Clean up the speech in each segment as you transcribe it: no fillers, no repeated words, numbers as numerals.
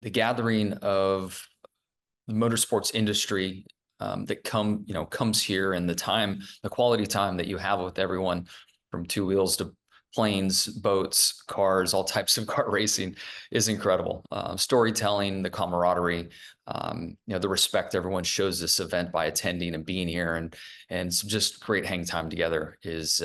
the gathering of the motorsports industry that comes here, and the quality time that you have with everyone, from two wheels to planes, boats, cars, all types of car racing, is incredible. Storytelling, the camaraderie, the respect everyone shows this event by attending and being here, and just great hang time together is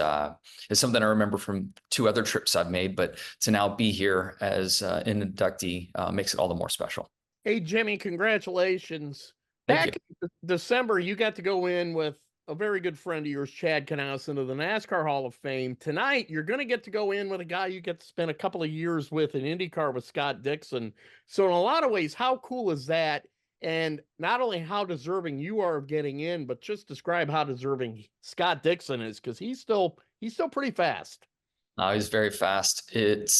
something I remember from two other trips I've made, but to now be here as an inductee makes it all the more special. Hey, Jimmy, congratulations. Thank you. Back in December, you got to go in with a very good friend of yours, Chad Knaus, into the NASCAR Hall of Fame. Tonight, you're going to get to go in with a guy you get to spend a couple of years with in IndyCar with Scott Dixon. So, in a lot of ways, how cool is that? And not only how deserving you are of getting in, but just describe how deserving Scott Dixon is, because he's still pretty fast. He's very fast. It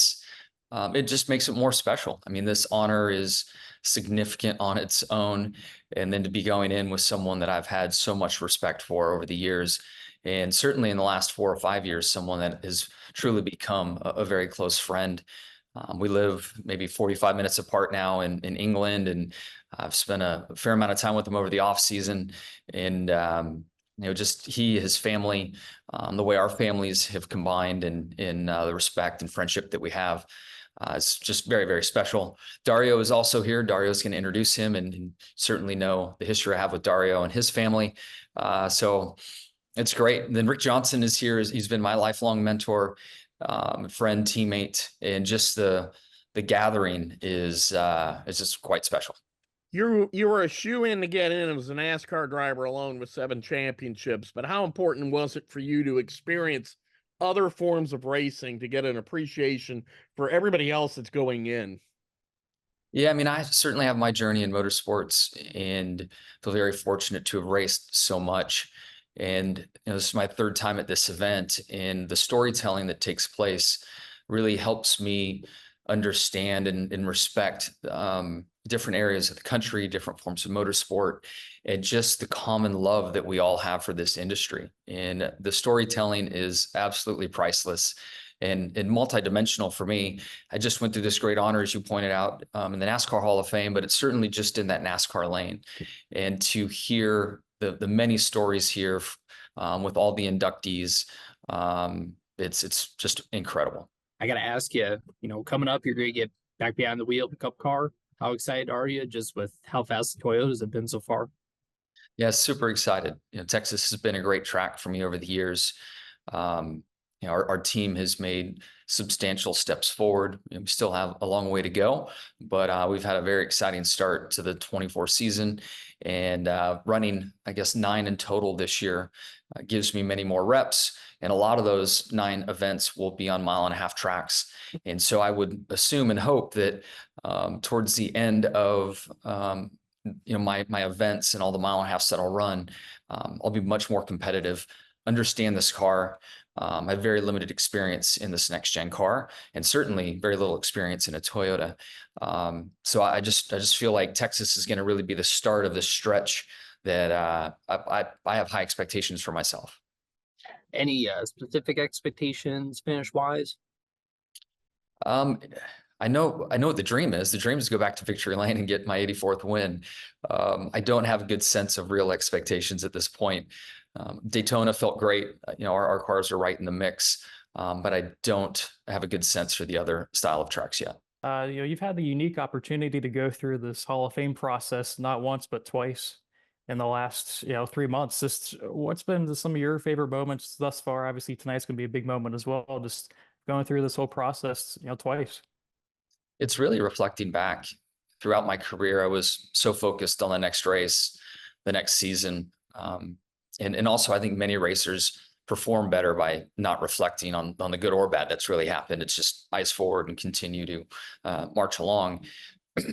just makes it more special. I mean, this honor is significant on its own, and then to be going in with someone that I've had so much respect for over the years, and certainly in the last 4 or 5 years, someone that has truly become a very close friend. We live maybe 45 minutes apart now in England, and I've spent a fair amount of time with him over the off season, and just his family, the way our families have combined, and in the respect and friendship that we have. It's just very, very special. Dario is also here. Dario's going to introduce him, and certainly know the history I have with Dario and his family. So it's great. And then Rick Johnson is here. He's been my lifelong mentor, friend, teammate, and just the gathering is just quite special. You were a shoe-in to get in as a NASCAR driver alone with 7 championships, but how important was it for you to experience other forms of racing to get an appreciation for everybody else that's going in? Yeah, I mean, I certainly have my journey in motorsports and feel very fortunate to have raced so much. And this is my third time at this event, and the storytelling that takes place really helps me understand and respect different areas of the country, different forms of motorsport, and just the common love that we all have for this industry. And the storytelling is absolutely priceless and multidimensional for me. I just went through this great honor, as you pointed out, in the NASCAR Hall of Fame, but it's certainly just in that NASCAR lane. And to hear the many stories here with all the inductees, it's just incredible. I got to ask you, coming up, you're going to get back behind the wheel, pickup car. How excited are you just with how fast the Toyotas have been so far? Yeah, super excited. Texas has been a great track for me over the years. Our team has made substantial steps forward. We still have a long way to go, but we've had a very exciting start to the 24 season, and running, I guess, 9 in total this year gives me many more reps. And a lot of those 9 events will be on mile-and-a-half tracks. And so I would assume and hope that towards the end of my events and all the mile-and-a-halfs that I'll run, I'll be much more competitive, understand this car. I have very limited experience in this next gen car, and certainly very little experience in a Toyota. So I just feel like Texas is going to really be the start of this stretch that I have high expectations for myself. Any specific expectations finish wise? Um, I know what the dream is. The dream is to go back to victory lane and get my 84th win. I don't have a good sense of real expectations at this point. Daytona felt great. Our cars are right in the mix, but I don't have a good sense for the other style of tracks yet. You've had the unique opportunity to go through this Hall of Fame process not once but twice in the last 3 months. Just what's been some of your favorite moments thus far? Obviously, tonight's going to be a big moment as well. Just going through this whole process, twice. It's really reflecting back throughout my career. I was so focused on the next race, the next season. And also, I think many racers perform better by not reflecting on the good or bad that's really happened. It's just eyes forward and continue to march along.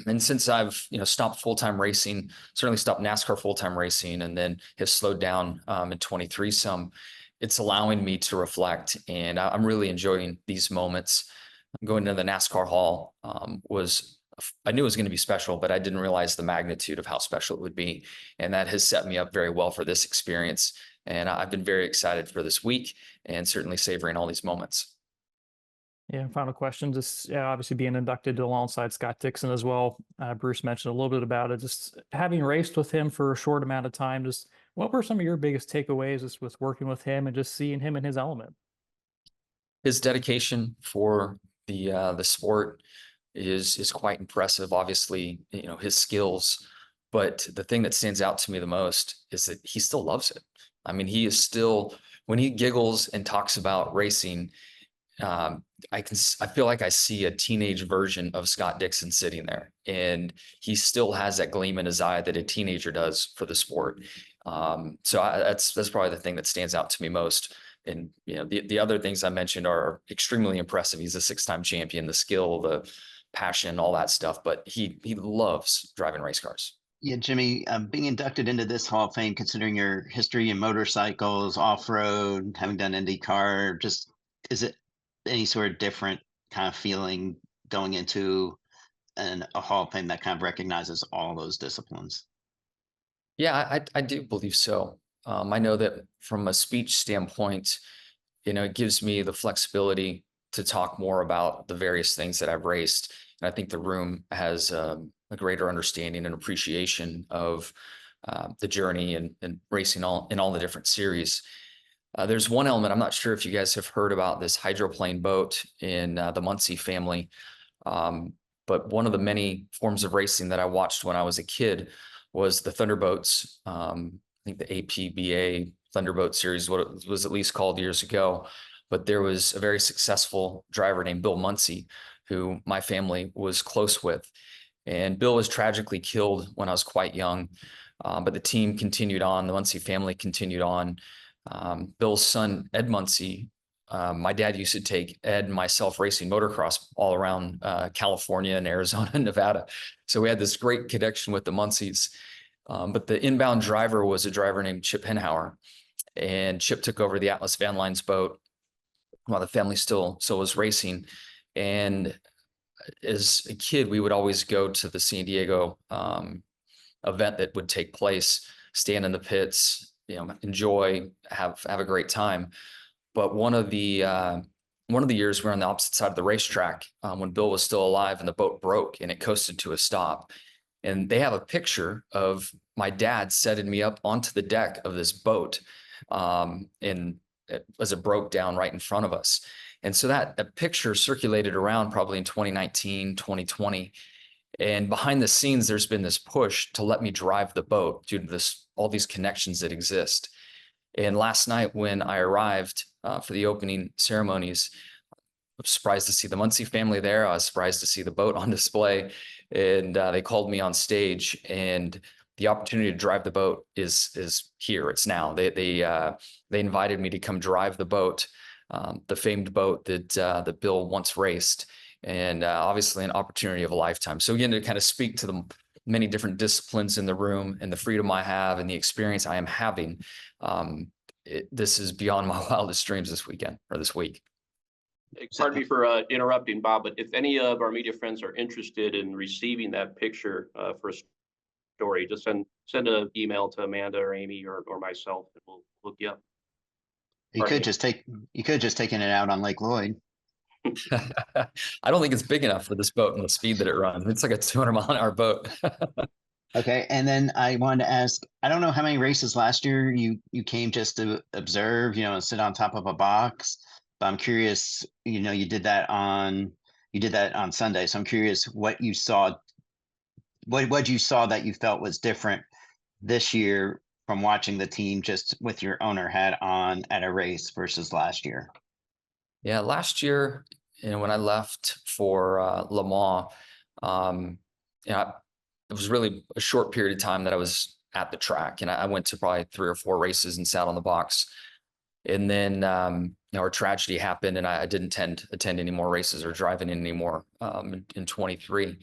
And since I've stopped full-time racing, certainly stopped NASCAR full-time racing, and then have slowed down in 23 some, it's allowing me to reflect, and I'm really enjoying these moments. Going to the NASCAR Hall I knew it was going to be special, but I didn't realize the magnitude of how special it would be. And that has set me up very well for this experience. And I've been very excited for this week, and certainly savoring all these moments. Yeah, final question. Just obviously being inducted alongside Scott Dixon as well. Bruce mentioned a little bit about it. Just having raced with him for a short amount of time, just what were some of your biggest takeaways just with working with him and just seeing him in his element? His dedication for the sport is quite impressive. Obviously, you know, his skills, but the thing that stands out to me the most is that he still loves it. I mean, he is still, when he giggles and talks about racing, um, I feel like I see a teenage version of Scott Dixon sitting there, and he still has that gleam in his eye that a teenager does for the sport. That's probably the thing that stands out to me most. And you know, the other things I mentioned are extremely impressive. He's a 6-time champion, the skill, the passion, all that stuff. But he loves driving race cars. Yeah, Jimmie, being inducted into this Hall of Fame, considering your history in motorcycles, off-road, having done IndyCar, just is it any sort of different kind of feeling going into a Hall of Fame that kind of recognizes all those disciplines? Yeah, I do believe so. I know that from a speech standpoint, you know, it gives me the flexibility to talk more about the various things that I've raced. And I think the room has a greater understanding and appreciation of the journey and racing in all the different series. There's one element, I'm not sure if you guys have heard about this hydroplane boat in the Muncie family. But one of the many forms of racing that I watched when I was a kid was the Thunderboats. I think the APBA Thunderboat series, what it was at least called years ago. But there was a very successful driver named Bill Muncie, who my family was close with. And Bill was tragically killed when I was quite young. But the team continued on, the Muncie family continued on. Bill's son, Ed Muncie, my dad used to take Ed and myself racing motocross all around California and Arizona and Nevada. So we had this great connection with the Muncies. But the inbound driver was a driver named Chip Henhauer. And Chip took over the Atlas Van Lines boat while the family still was racing. And as a kid, we would always go to the San Diego event that would take place, stand in the pits, you know, enjoy, have a great time. But one of the years we were on the opposite side of the racetrack when Bill was still alive, and the boat broke and it coasted to a stop. And they have a picture of my dad setting me up onto the deck of this boat, as it broke down right in front of us. And so that picture circulated around probably in 2019, 2020. And behind the scenes, there's been this push to let me drive the boat due to all these connections that exist. And last night when I arrived for the opening ceremonies, I was surprised to see the Muncie family there. I was surprised to see the boat on display. And they called me on stage, and the opportunity to drive the boat is here. It's now. They invited me to come drive the boat, the famed boat that Bill once raced, and obviously an opportunity of a lifetime. So again, to kind of speak to the many different disciplines in the room and the freedom I have and the experience I am having, this is beyond my wildest dreams this weekend or this week. Pardon me for interrupting, Bob, but if any of our media friends are interested in receiving that picture for a story, just send an email to Amanda or Amy or myself, and we'll look you up. You could just taken it out on Lake Lloyd. I don't think it's big enough for this boat and the speed that it runs. It's like a 200-mile-an-hour boat. Okay, and then I wanted to ask, I don't know how many races last year you came just to observe, you know, sit on top of a box. But I'm curious, you know, you did that on Sunday. So I'm curious what you saw, what you saw that you felt was different this year from watching the team just with your owner hat on at a race versus last year. Yeah, last year, you know, when I left for Le Mans, you know, it was really a short period of time that I was at the track, and I went to probably 3 or 4 races and sat on the box. And then, you know, our tragedy happened, and I didn't attend any more races or drive in anymore in 23.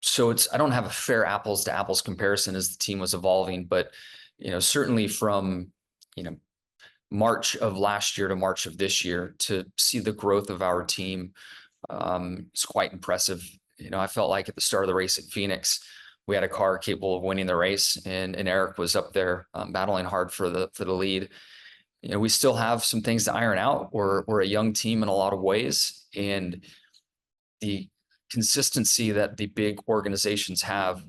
So I don't have a fair apples to apples comparison as the team was evolving, but, you know, certainly from, you know, March of last year to March of this year, to see the growth of our team is quite impressive. You know, I felt like at the start of the race at Phoenix, we had a car capable of winning the race, and Eric was up there battling hard for the lead. we still have some things to iron out. We're a young team in a lot of ways, and the consistency that the big organizations have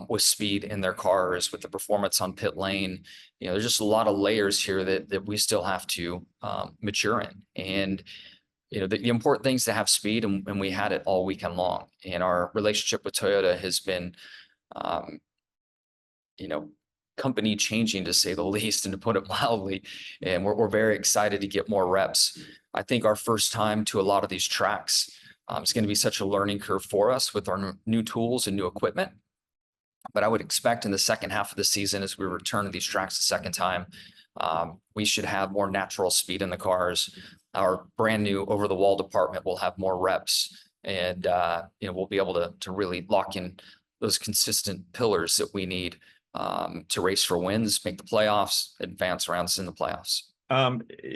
with speed in their cars, with the performance on pit lane, there's just a lot of layers here that we still have to mature in. And the important thing is to have speed, and we had it all weekend long. And our relationship with Toyota has been, company changing, to say the least, and to put it mildly. And we're very excited to get more reps. I think our first time to a lot of these tracks is going to be such a learning curve for us with our new tools and new equipment. But I would expect in the second half of the season, as we return to these tracks the second time, we should have more natural speed in the cars. Our brand new over-the-wall department will have more reps, and we'll be able to really lock in those consistent pillars that we need to race for wins, make the playoffs, advance rounds in the playoffs.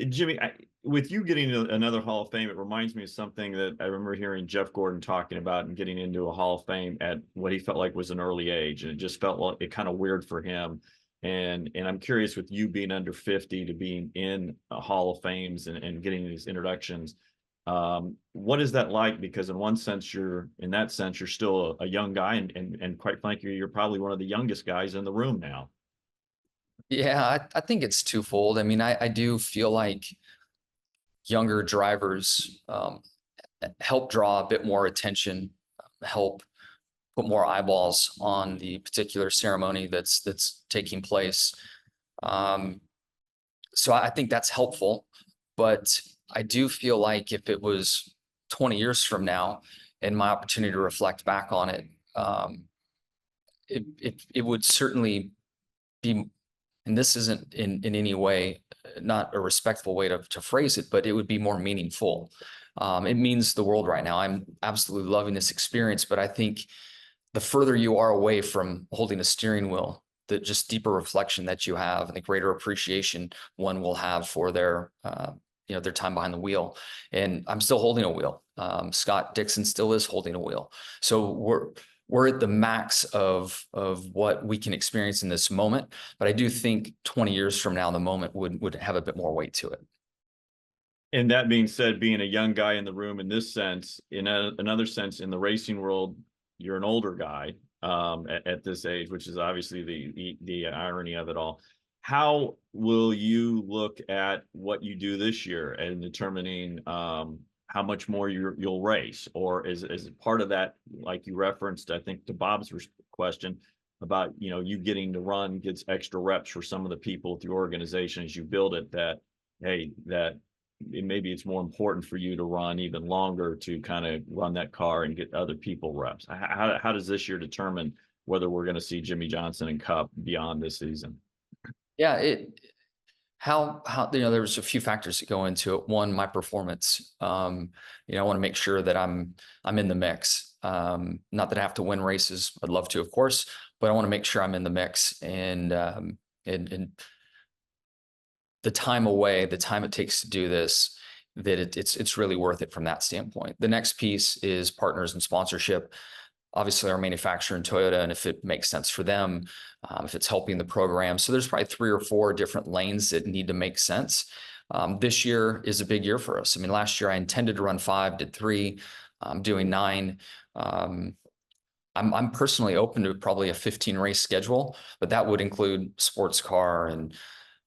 Jimmie, with you getting another Hall of Fame, it reminds me of something that I remember hearing Jeff Gordon talking about, and getting into a Hall of Fame at what he felt like was an early age. And it just felt like it kind of weird for him. And I'm curious, with you being under 50 to being in a Hall of Fames and getting these introductions, what is that like? Because in that sense, you're still a young guy, and quite frankly, you're probably one of the youngest guys in the room now. Yeah, I think it's twofold. I mean, I do feel like younger drivers help draw a bit more attention, help put more eyeballs on the particular ceremony that's taking place. So I think that's helpful, but I do feel like if it was 20 years from now and my opportunity to reflect back on it, it would certainly be, and this isn't in any way not a respectful way to phrase it, but it would be more meaningful. It means the world right now. I'm absolutely loving this experience, but I think the further you are away from holding a steering wheel, the just deeper reflection that you have and the greater appreciation one will have for their time behind the wheel. And I'm still holding a wheel. Scott Dixon still is holding a wheel. So we're at the max of what we can experience in this moment. But I do think 20 years from now, the moment would have a bit more weight to it. And that being said, being a young guy in the room in this sense, in another sense, in the racing world, you're an older guy at this age, which is obviously the irony of it all. How will you look at what you do this year and determining how much more you'll race? Or is it part of that, like you referenced, I think, to Bob's question about, you getting to run gets extra reps for some of the people at the organization as you build it, that, hey, maybe it's more important for you to run even longer to kind of run that car and get other people reps. How does this year determine whether we're going to see Jimmie Johnson and Cup beyond this season? Yeah, there's a few factors that go into it. One, my performance. I want to make sure that I'm in the mix. Not that I have to win races. I'd love to, of course, but I want to make sure I'm in the mix, and the time away, the time it takes to do this, that it's really worth it from that standpoint. The next piece is partners and sponsorship. Obviously, our manufacturer in Toyota, and if it makes sense for them, if it's helping the program. So there's probably 3 or 4 different lanes that need to make sense. This year is a big year for us. I mean, last year I intended to run 5, did 3, I'm doing 9. I'm personally open to probably a 15 race schedule, but that would include sports car and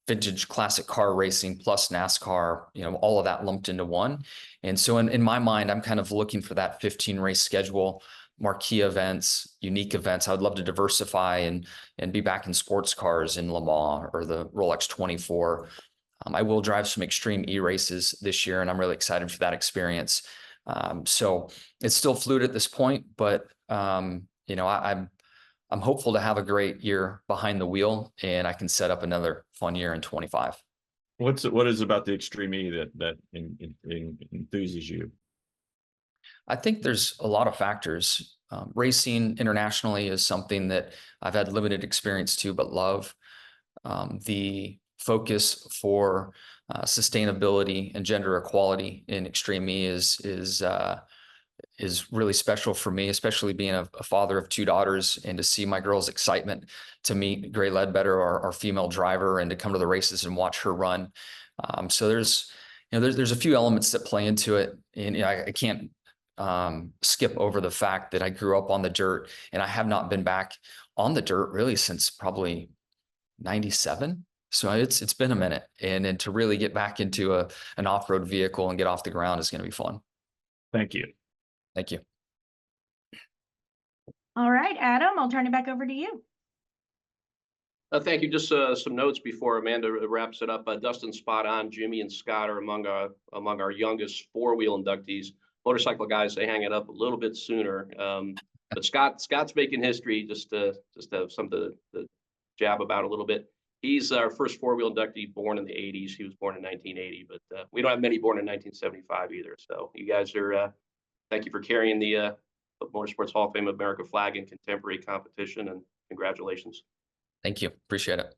vintage classic car racing plus NASCAR, all of that lumped into one. And so in my mind, I'm kind of looking for that 15 race schedule, marquee events, unique events. I would love to diversify and be back in sports cars in Le Mans or the Rolex 24. I will drive some extreme e-races this year, and I'm really excited for that experience. So it's still fluid at this point, but I'm hopeful to have a great year behind the wheel, and I can set up another fun year in 25. What is about the Extreme E that enthuses you? I think there's a lot of factors. Racing internationally is something that I've had limited experience to, but love. The focus for is really special for me, especially being a father of 2 daughters, and to see my girl's excitement to meet Gray Ledbetter, our female driver, and to come to the races and watch her run. So there's a few elements that play into it, and I can't skip over the fact that I grew up on the dirt, and I have not been back on the dirt really since probably 97. So it's been a minute, and to really get back into an off-road vehicle and get off the ground is going to be fun. Thank you. Thank you. All right, Adam, I'll turn it back over to you. Thank you. Just some notes before Amanda wraps it up. Dustin spot on. Jimmy and Scott are among our youngest 4-wheel inductees. Motorcycle guys, they hang it up a little bit sooner. But Scott's making history. Just to have something to jab about a little bit. He's our first 4-wheel inductee born in the 80s. He was born in 1980, but we don't have many born in 1975 either. So you guys are, thank you for carrying the Motorsports Hall of Fame America flag in contemporary competition, and congratulations. Thank you. Appreciate it.